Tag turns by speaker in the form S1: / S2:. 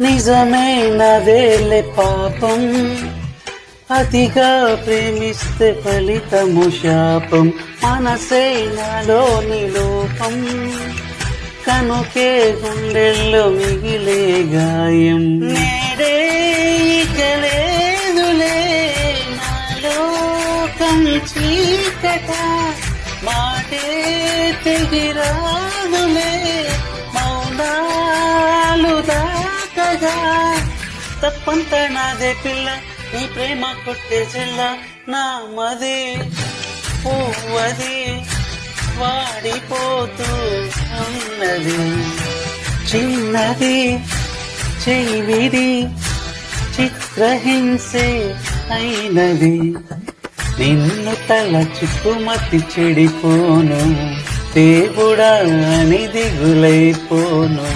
S1: నిజమేనదేలే పాపం, అతిగా ప్రేమిస్తే ఫలితము శాపం. మనసే నాలోని లోపం, కనుకే గుండెల్లో మిగిలే గాయం. నేడే ఇక లేదులే నాలోకం చీకట, మాటే తెగిరాదులే మౌనాలు దాకగా. తప్పంత నాదే పిల్ల, నీ ప్రేమ కొట్టే చెల్ల. నా మది పువ్వది వాడిపోతూ ఉన్నది, చిన్నది చెవిడి చిత్రహింసే అయినది. నిన్ను తలచుకుమతి చెడిపోను, దేవుడా అని దిగులైపోను.